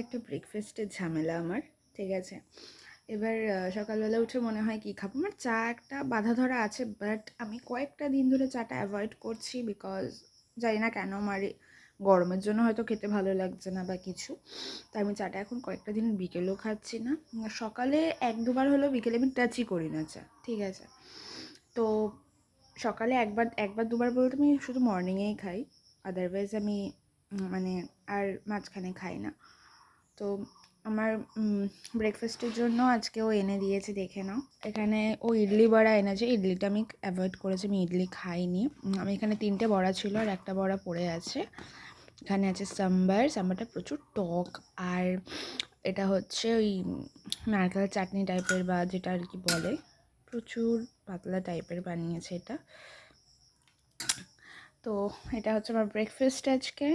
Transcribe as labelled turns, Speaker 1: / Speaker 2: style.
Speaker 1: একটা ব্রেকফাস্টের ঝামেলা আমার, ঠিক আছে। এবার সকালবেলা উঠে মনে হয় কী খাবো, আমার চা একটা বাঁধা ধরা আছে, বাট আমি কয়েকটা দিন ধরে চাটা অ্যাভয়েড করছি বিকজ জানি না কেন আমার গরমের জন্য হয়তো খেতে ভালো লাগছে না বা কিছু। তাই আমি চাটা এখন কয়েকটা দিন বিকেলেও খাচ্ছি না, সকালে এক দুবার হলেও, বিকেলে আমি টাচই করি না চা, ঠিক আছে। তো সকালে একবার একবার দুবার বলতে আমি শুধু মর্নিংয়েই খাই, আদারওয়াইজ আমি মানে আর মাঝখানে খাই না। তো আমার ব্রেকফাস্টের জন্য আজকে ও এনে দিয়েছে, দেখে নাও। এখানে ও ইডলি বড়া এনেছে, ইডলিটা আমি অ্যাভয়েড করেছি, আমি ইডলি খাইনি। আমি এখানে 3টে বড়া ছিল আর একটা বড়া পড়ে আছে। এখানে আছে সাম্বারটা প্রচুর টক, আর এটা হচ্ছে ওই নারকেল চাটনি টাইপের বা যেটা আর কি বলে, প্রচুর পাতলা টাইপের বানিয়েছে এটা। তো এটা হচ্ছে আমার ব্রেকফাস্ট আজকে।